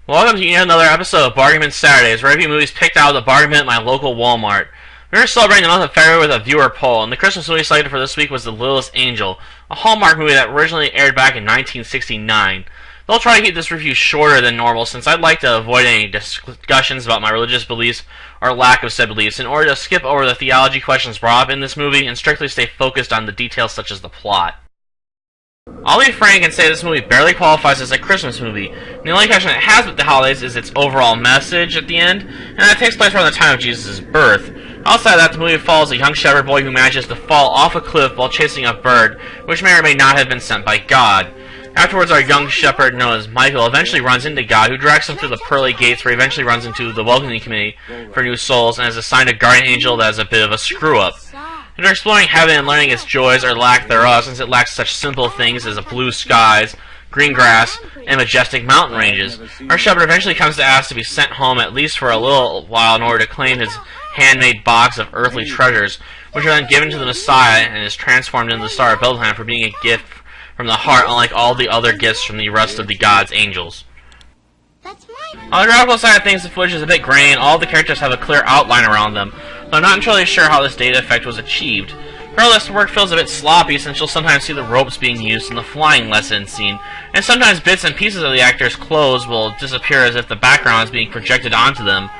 Welcome to yet another episode of Bargain Bin Saturdays, where I review movies picked out of the bargain bin at my local Walmart. We're celebrating the month of February with a viewer poll, and the Christmas movie selected for this week was The Littlest Angel, a Hallmark movie that originally aired back in 1969. I'll try to keep this review shorter than normal, since I'd like to avoid any discussions about my religious beliefs or lack of said beliefs, in order to skip over the theology questions brought up in this movie and strictly stay focused on the details such as the plot. I'll be frank and say this movie barely qualifies as a Christmas movie, and the only connection it has with the holidays is its overall message at the end, and that takes place around the time of Jesus' birth. Outside of that, the movie follows a young shepherd boy who manages to fall off a cliff while chasing a bird, which may or may not have been sent by God. Afterwards, our young shepherd, known as Michael, eventually runs into God, who directs him through the pearly gates, where he eventually runs into the welcoming committee for new souls, and is assigned a guardian angel that is a bit of a screw-up. After exploring heaven and learning its joys or lack thereof, since it lacks such simple things as blue skies, green grass, and majestic mountain ranges, our shepherd eventually comes to ask to be sent home at least for a little while in order to claim his handmade box of earthly treasures, which are then given to the Messiah and is transformed into the Star of Bethlehem for being a gift from the heart, unlike all the other gifts from the rest of the God's angels. On the graphical side of things, the footage is a bit grainy, and all of the characters have a clear outline around them, but I'm not entirely sure how this data effect was achieved. Regardless, the work feels a bit sloppy, since you'll sometimes see the ropes being used in the flying lesson scene, and sometimes bits and pieces of the actors' clothes will disappear as if the background is being projected onto them.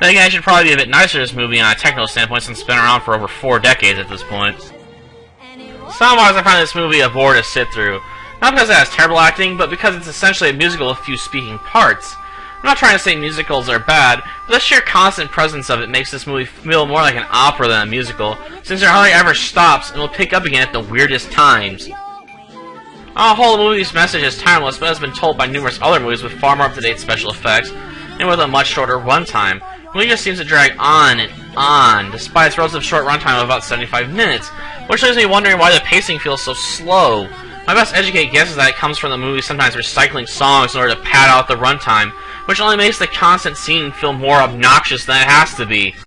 Then again, I should probably be a bit nicer to this movie on a technical standpoint, since it's been around for over 4 decades at this point. Sound-wise, I find this movie a bore to sit through. Not because it has terrible acting, but because it's essentially a musical with few speaking parts. I'm not trying to say musicals are bad, but the sheer constant presence of it makes this movie feel more like an opera than a musical, since it hardly ever stops and will pick up again at the weirdest times. On the whole, the movie's message is timeless, but has been told by numerous other movies with far more up-to-date special effects, and with a much shorter runtime. The movie just seems to drag on and on, despite its relative short runtime of about 75 minutes, which leaves me wondering why the pacing feels so slow. My best educated guess is that it comes from the movie sometimes recycling songs in order to pad out the runtime, which only makes the constant scene feel more obnoxious than it has to be.